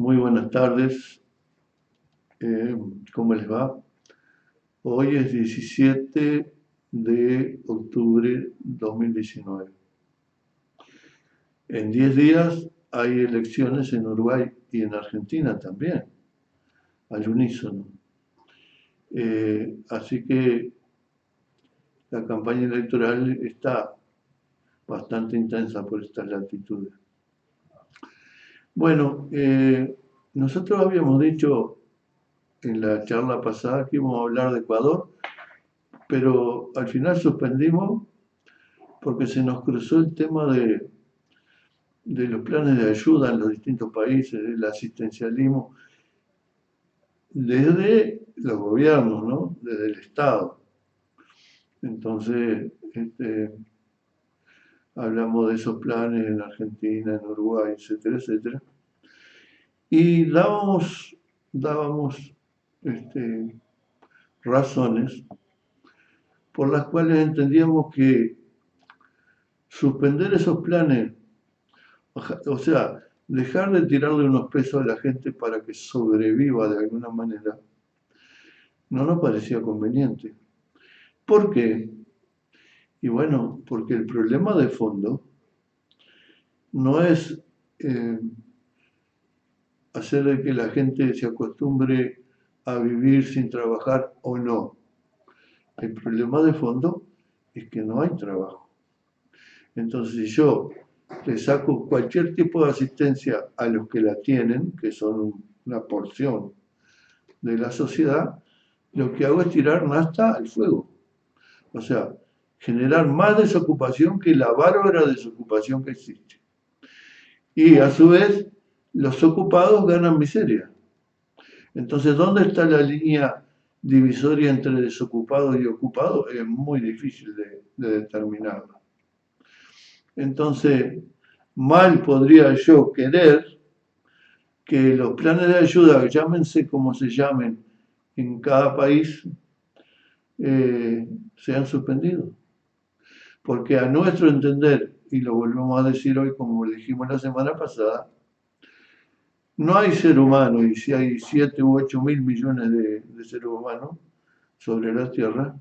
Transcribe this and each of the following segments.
Muy buenas tardes, ¿cómo les va? Hoy es 17 de octubre 2019. En 10 días hay elecciones en Uruguay y en Argentina también, al unísono. Así que la campaña electoral está bastante intensa por estas latitudes. Bueno, nosotros habíamos dicho en la charla pasada que íbamos a hablar de Ecuador, pero al final suspendimos porque se nos cruzó el tema de los planes de ayuda en los distintos países, del asistencialismo, desde los gobiernos, ¿no? Desde el Estado. Entonces, hablamos de esos planes en Argentina, en Uruguay, etcétera, etcétera. Y dábamos este, razones por las cuales entendíamos que suspender esos planes, o sea, dejar de tirarle unos pesos a la gente para que sobreviva de alguna manera, no nos parecía conveniente. ¿Por qué? Y bueno, porque el problema de fondo no es eh, hacer de que la gente se acostumbre a vivir sin trabajar o no. El problema de fondo es que no hay trabajo. Entonces, si yo le saco cualquier tipo de asistencia a los que la tienen, que son una porción de la sociedad, lo que hago es tirar nafta al fuego. O sea, generar más desocupación que la bárbara desocupación que existe. Y a su vez, los ocupados ganan miseria. Entonces, ¿dónde está la línea divisoria entre desocupado y ocupado? Es muy difícil de determinarla. Entonces, mal podría yo querer que los planes de ayuda, llámense como se llamen en cada país, sean suspendidos. Porque a nuestro entender, y lo volvemos a decir hoy como lo dijimos la semana pasada, no hay ser humano, y si hay 7 u 8 mil millones de seres humanos sobre la Tierra,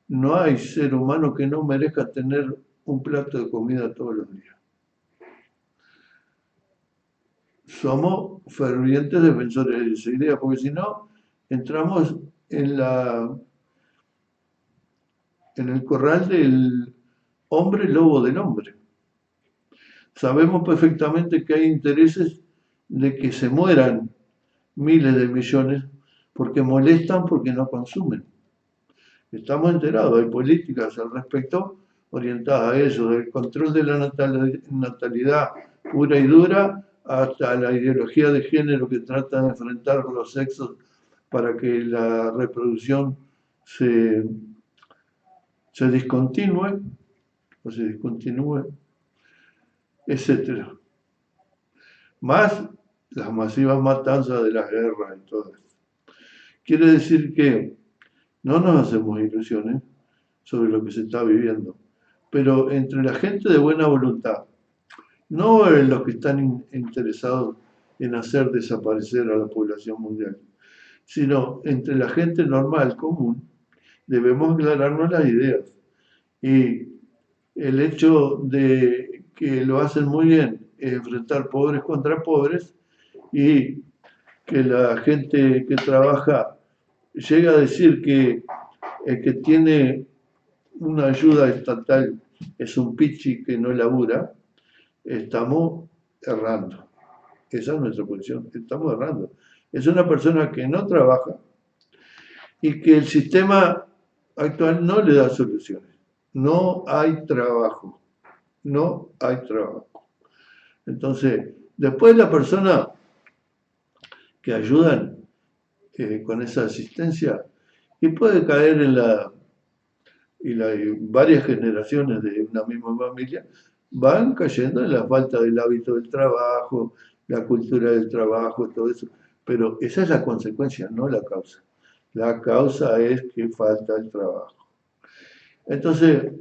no hay ser humano que no merezca tener un plato de comida todos los días. Somos fervientes defensores de esa idea, porque si no, entramos en, en el corral del hombre lobo del hombre. Sabemos perfectamente que hay intereses de que se mueran miles de millones porque molestan, porque no consumen. Estamos enterados, hay políticas al respecto orientadas a eso, del control de la natalidad pura y dura hasta la ideología de género que trata de enfrentar los sexos para que la reproducción se, se discontinúe o se discontinúe, etcétera. Más las masivas matanzas de las guerras y todo eso. Quiere decir que no nos hacemos ilusiones sobre lo que se está viviendo, pero entre la gente de buena voluntad, no en los que están interesados en hacer desaparecer a la población mundial, sino entre la gente normal, común, debemos aclararnos las ideas. Y el hecho de que lo hacen muy bien es enfrentar pobres contra pobres y que la gente que trabaja llega a decir que el que tiene una ayuda estatal es un pichi que no labura, estamos errando. Esa es nuestra posición, estamos errando. Es una persona que no trabaja y que el sistema actual no le da soluciones. No hay trabajo, no hay trabajo. Entonces, después la persona que ayudan con esa asistencia y puede caer en y varias generaciones de una misma familia van cayendo en la falta del hábito del trabajo, la cultura del trabajo, todo eso. Pero esa es la consecuencia, no la causa. La causa es que falta el trabajo. Entonces,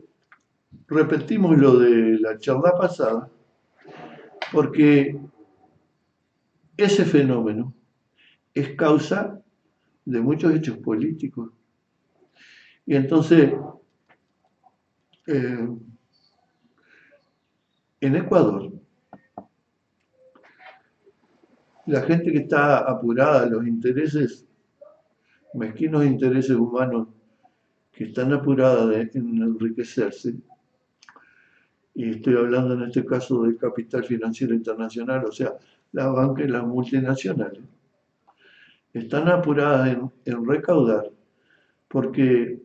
repetimos lo de la charla pasada, porque ese fenómeno es causa de muchos hechos políticos. Y entonces, eh, en Ecuador, la gente que está apurada, los intereses, mezquinos intereses humanos que están apuradas en enriquecerse, y estoy hablando en este caso del capital financiero internacional, o sea, las bancas y las multinacionales, están apuradas en recaudar porque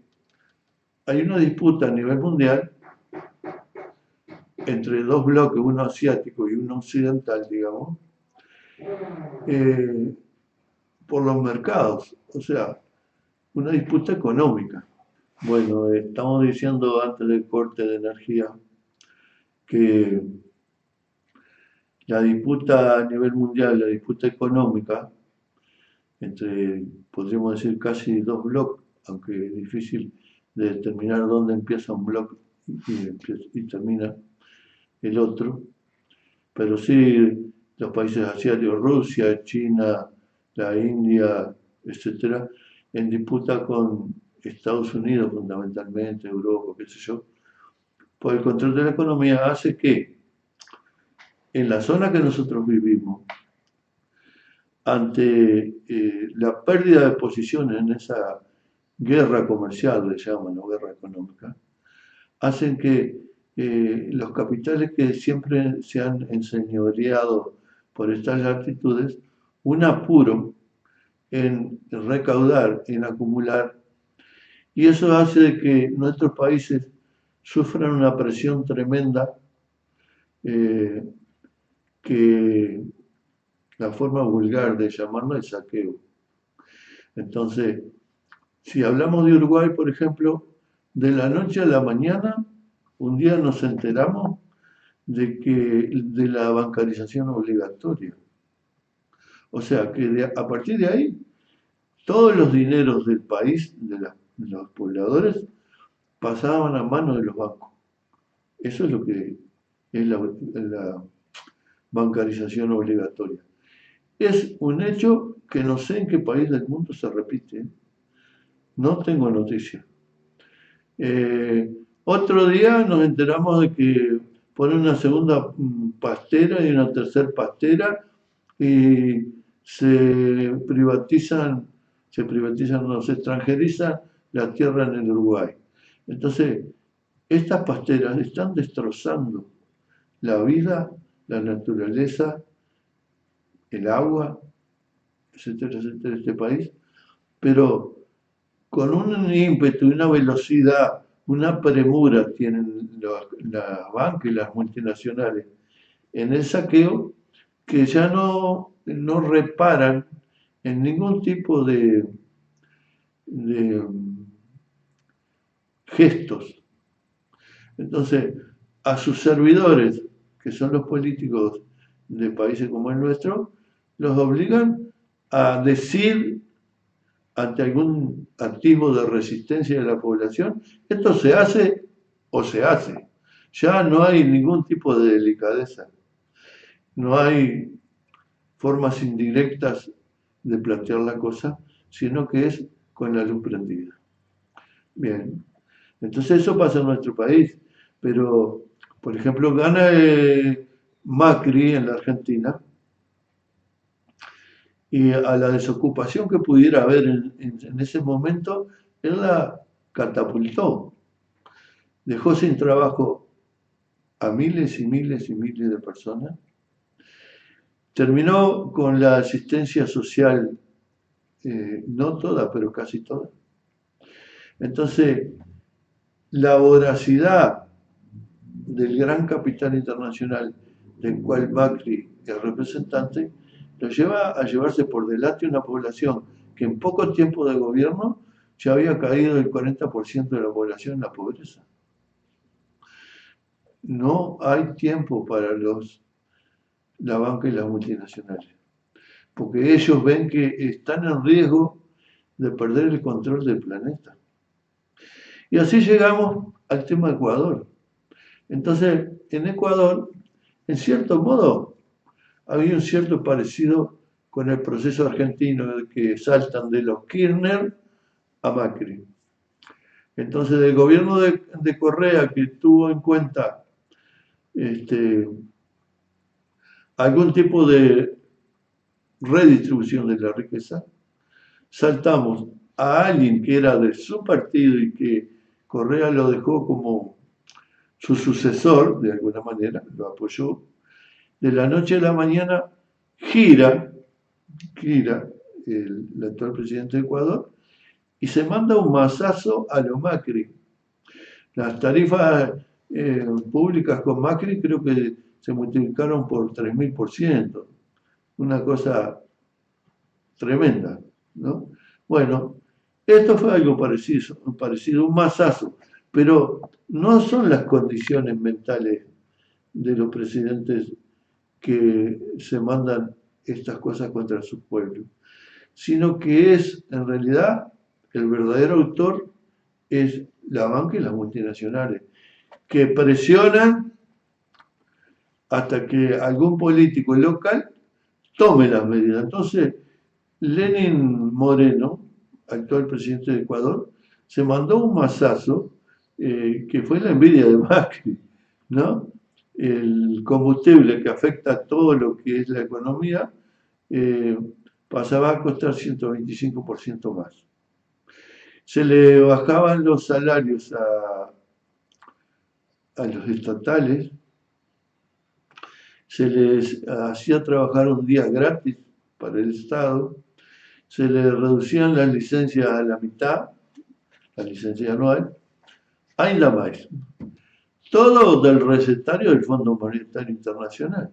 hay una disputa a nivel mundial entre dos bloques, uno asiático y uno occidental, digamos, eh, por los mercados, o sea, una disputa económica. Bueno, estamos diciendo antes del corte de energía que la disputa a nivel mundial, la disputa económica, entre, podríamos decir, casi dos bloques, aunque es difícil de determinar dónde empieza un bloque y termina el otro, pero sí los países asiáticos, Rusia, China, la India, etcétera, en disputa con Estados Unidos fundamentalmente, Europa, qué sé yo, por el control de la economía hace que en la zona que nosotros vivimos, ante la pérdida de posiciones en esa guerra comercial, le llaman, o guerra económica, hacen que los capitales que siempre se han enseñoreado por estas latitudes, un apuro en recaudar, en acumular, y eso hace de que nuestros países sufran una presión tremenda eh, que la forma vulgar de llamarlo es saqueo. Entonces, si hablamos de Uruguay, por ejemplo, de la noche a la mañana, un día nos enteramos de la bancarización obligatoria. O sea que a partir de ahí, todos los dineros del país, de los pobladores, pasaban a manos de los bancos. Eso es lo que es la bancarización obligatoria. Es un hecho que no sé en qué país del mundo se repite. No tengo noticia. Otro día nos enteramos de que ponen una segunda pastera y una tercera pastera y no, se extranjeriza la tierra en el Uruguay. Entonces, estas pasteras están destrozando la vida, la naturaleza, el agua, etcétera, etcétera, de este país, pero con un ímpetu y una velocidad, una premura tienen las bancas y las multinacionales en el saqueo que ya no reparan en ningún tipo de gestos. Entonces, a sus servidores, que son los políticos de países como el nuestro, los obligan a decir ante algún activo de resistencia de la población, esto se hace o se hace. Ya no hay ningún tipo de delicadeza, no hay formas indirectas de plantear la cosa, sino que es con la luz prendida. Bien, entonces eso pasa en nuestro país, pero, por ejemplo, gana Macri en la Argentina y a la desocupación que pudiera haber en ese momento, él la catapultó. Dejó sin trabajo a miles y miles y miles de personas. Terminó con la asistencia social, no toda, pero casi toda. Entonces, la voracidad del gran capital internacional del cual Macri es representante, lo lleva a llevarse por delante una población que en poco tiempo de gobierno ya había caído el 40% de la población en la pobreza. No hay tiempo para la banca y las multinacionales, porque ellos ven que están en riesgo de perder el control del planeta. Y así llegamos al tema de Ecuador. Entonces, en Ecuador, en cierto modo, había un cierto parecido con el proceso argentino de que saltan de los Kirchner a Macri. Entonces, el gobierno de Correa, que tuvo en cuenta algún tipo de redistribución de la riqueza, saltamos a alguien que era de su partido y que Correa lo dejó como su sucesor, de alguna manera, lo apoyó. De la noche a la mañana gira el actual presidente de Ecuador, y se manda un masazo a lo Macri. Las tarifas públicas con Macri creo que se multiplicaron por 3000%, una cosa tremenda, ¿no? Bueno, esto fue algo parecido, un masazo, pero no son las condiciones mentales de los presidentes que se mandan estas cosas contra su pueblo, sino que es, en realidad, el verdadero autor es la banca y las multinacionales, que presionan hasta que algún político local tome las medidas. Entonces, Lenín Moreno, actual presidente de Ecuador, se mandó un masazo que fue la envidia de Macri, ¿no? El combustible que afecta todo lo que es la economía eh, pasaba a costar 125% más. Se le bajaban los salarios a los estatales, se les hacía trabajar un día gratis para el Estado, se les reducían las licencias a la mitad, la licencia anual, ahí la más. Todo del recetario del Fondo Monetario Internacional.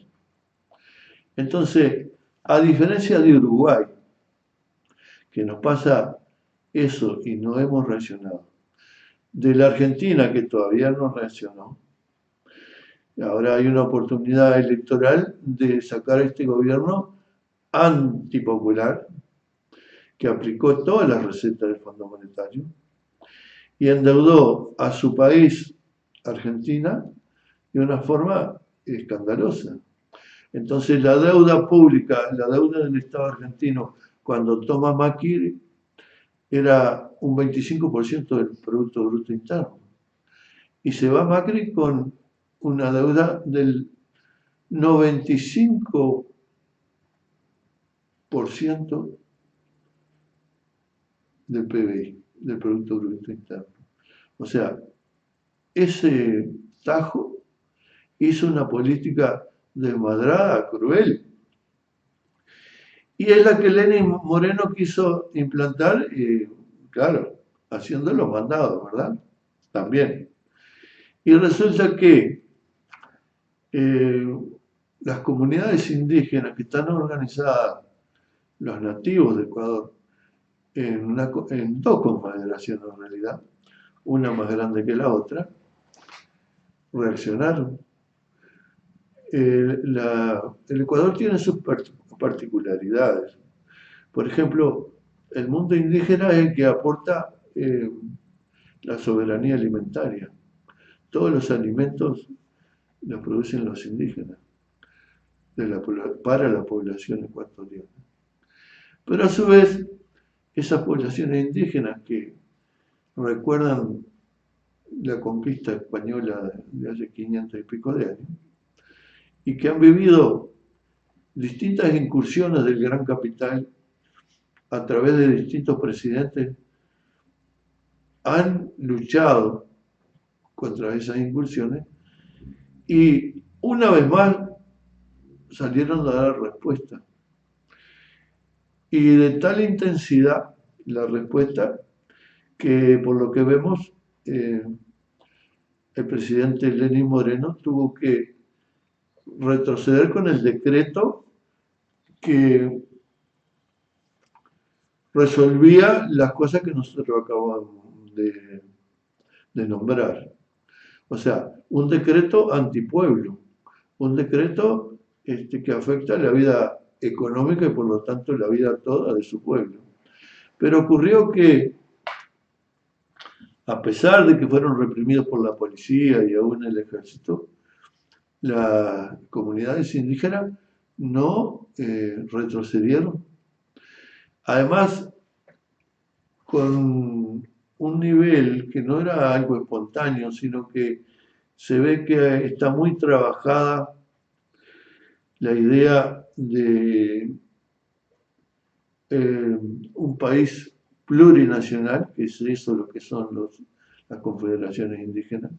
Entonces, a diferencia de Uruguay, que nos pasa eso y no hemos reaccionado, de la Argentina, que todavía no reaccionó, ahora hay una oportunidad electoral de sacar a este gobierno antipopular, que aplicó todas las recetas del Fondo Monetario y endeudó a su país, Argentina, de una forma escandalosa. Entonces la deuda pública, la deuda del Estado argentino, cuando toma Macri, era un 25% del Producto Bruto Interno. Y se va Macri con una deuda del 95% del PBI, del Producto Bruto Interno. O sea, ese tajo hizo una política desmadrada, cruel. Y es la que Lenín Moreno quiso implantar, claro, haciendo los mandados, ¿verdad? También. Y resulta que las comunidades indígenas que están organizadas, los nativos de Ecuador, en dos confederaciones en realidad, una más grande que la otra, reaccionaron. El Ecuador tiene sus particularidades. Por ejemplo, el mundo indígena es el que aporta la soberanía alimentaria. Todos los alimentos los producen los indígenas para la población ecuatoriana. Pero a su vez, esas poblaciones indígenas que recuerdan la conquista española de hace 500 y pico de años, y que han vivido distintas incursiones del gran capital a través de distintos presidentes, han luchado contra esas incursiones y una vez más salieron a dar respuesta. Y de tal intensidad la respuesta que por lo que vemos el presidente Lenín Moreno tuvo que retroceder con el decreto que resolvía las cosas que nosotros acabamos de nombrar. O sea, un decreto antipueblo, un decreto que afecta la vida económica y por lo tanto la vida toda de su pueblo. Pero ocurrió que, a pesar de que fueron reprimidos por la policía y aún el ejército, las comunidades indígenas no retrocedieron. Además, con un nivel que no era algo espontáneo, sino que se ve que está muy trabajada la idea de un país plurinacional, que es eso lo que son las confederaciones indígenas,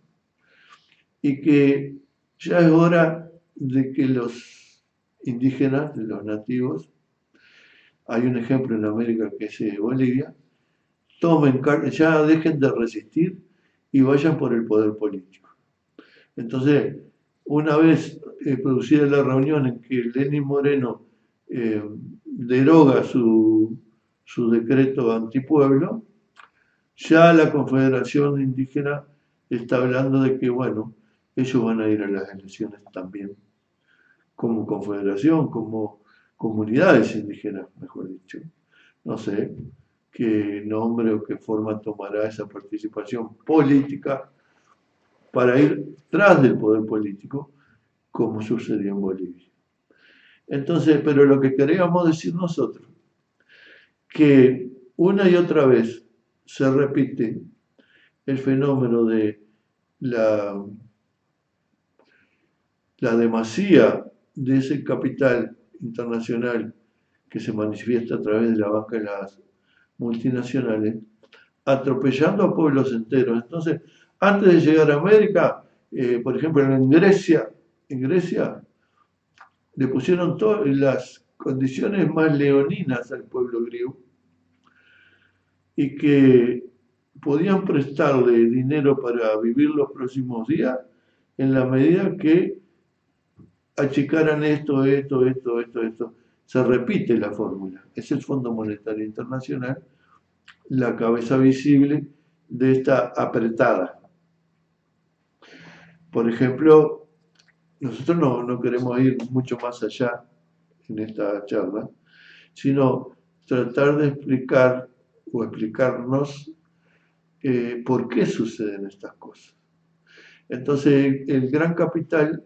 y que ya es hora de que los indígenas, los nativos, hay un ejemplo en América que es Bolivia, ya dejen de resistir y vayan por el poder político. Entonces, una vez producida la reunión en que Lenín Moreno deroga su decreto antipueblo, ya la Confederación Indígena está hablando de que, bueno, ellos van a ir a las elecciones también, como confederación, como comunidades indígenas, mejor dicho. No sé qué nombre o qué forma tomará esa participación política para ir tras del poder político, como sucedió en Bolivia. Entonces, pero lo que queríamos decir nosotros, que una y otra vez se repite el fenómeno de la, la demasía de ese capital internacional que se manifiesta a través de la banca de las multinacionales, atropellando a pueblos enteros. Entonces, antes de llegar a América, por ejemplo, en Grecia le pusieron todas las condiciones más leoninas al pueblo griego y que podían prestarle dinero para vivir los próximos días en la medida que achicaran esto. Se repite la fórmula. Es el Fondo Monetario Internacional la cabeza visible de esta apretada. Por ejemplo, nosotros no queremos ir mucho más allá en esta charla, sino tratar de explicar o explicarnos por qué suceden estas cosas. Entonces, el gran capital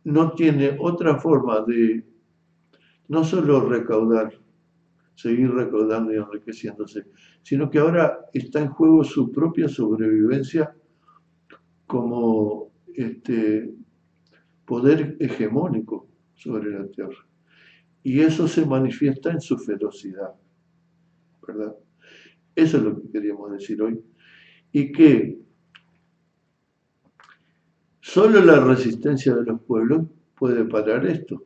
no tiene otra forma de no solo recaudar, seguir recaudando y enriqueciéndose, sino que ahora está en juego su propia sobrevivencia como poder hegemónico sobre la tierra. Y eso se manifiesta en su ferocidad, ¿verdad? Eso es lo que queríamos decir hoy. Y que solo la resistencia de los pueblos puede parar esto.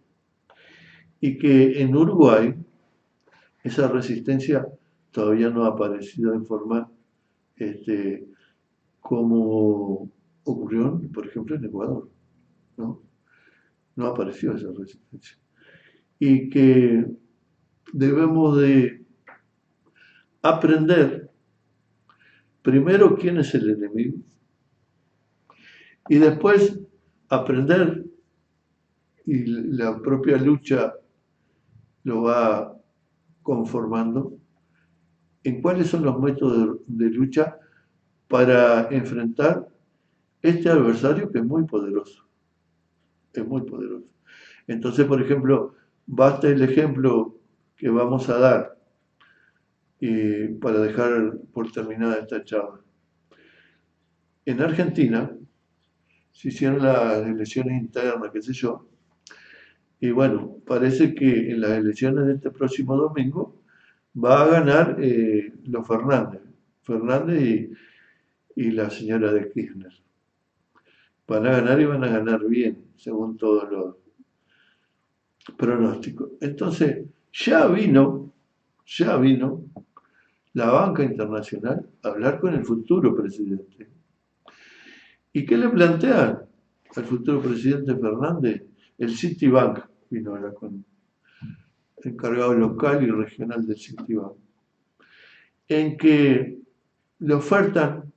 Y que en Uruguay esa resistencia todavía no ha aparecido en forma como ocurrió, por ejemplo, en Ecuador. ¿No? No apareció esa resistencia. Y que debemos de aprender primero quién es el enemigo y después aprender, y la propia lucha lo va conformando, en cuáles son los métodos de lucha para enfrentar este adversario que es muy poderoso. Es muy poderoso. Entonces, por ejemplo, basta el ejemplo que vamos a dar para dejar por terminada esta charla. En Argentina se hicieron las elecciones internas, qué sé yo, y bueno, parece que en las elecciones de este próximo domingo va a ganar los Fernández y la señora de Kirchner. Van a ganar y van a ganar bien, según todos los pronósticos. Entonces, ya vino la banca internacional a hablar con el futuro presidente. ¿Y qué le plantean al futuro presidente Fernández? El Citibank vino a hablar con el encargado local y regional del Citibank, en que le ofertan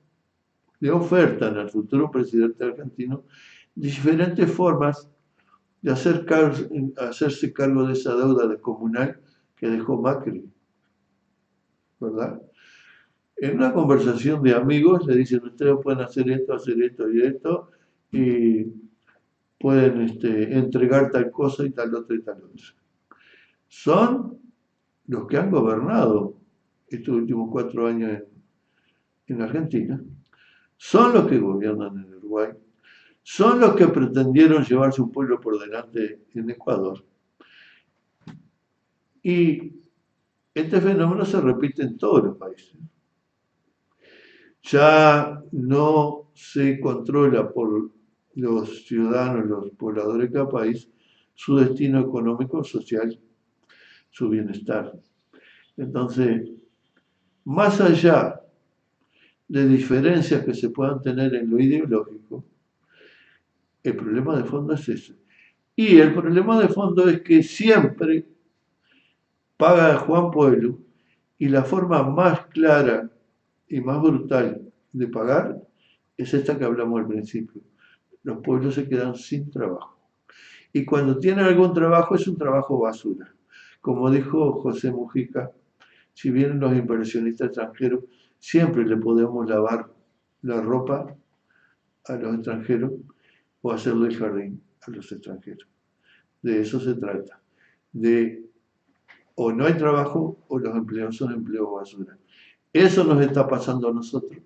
al futuro presidente argentino diferentes formas de hacerse cargo de esa deuda descomunal que dejó Macri, ¿verdad? En una conversación de amigos le dicen, ustedes pueden hacer esto y esto, y pueden entregar tal cosa y tal otra y tal otra. Son los que han gobernado estos últimos 4 años en Argentina, son los que gobiernan en Uruguay, son los que pretendieron llevarse un pueblo por delante en Ecuador. Y este fenómeno se repite en todos los países. Ya no se controla por los ciudadanos, los pobladores de cada país, su destino económico, social, su bienestar. Entonces, más allá de diferencias que se puedan tener en lo ideológico, el problema de fondo es ese. Y el problema de fondo es que siempre paga Juan Pueblo y la forma más clara y más brutal de pagar es esta que hablamos al principio. Los pueblos se quedan sin trabajo. Y cuando tienen algún trabajo es un trabajo basura. Como dijo José Mujica, si vienen los inversionistas extranjeros, siempre le podemos lavar la ropa a los extranjeros o hacerle el jardín a los extranjeros. De eso se trata. De o no hay trabajo o los empleos son empleos basura. Eso nos está pasando a nosotros.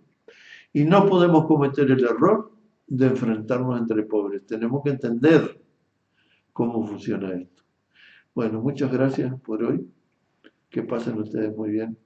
Y no podemos cometer el error de enfrentarnos entre pobres. Tenemos que entender cómo funciona esto. Bueno, muchas gracias por hoy. Que pasen ustedes muy bien.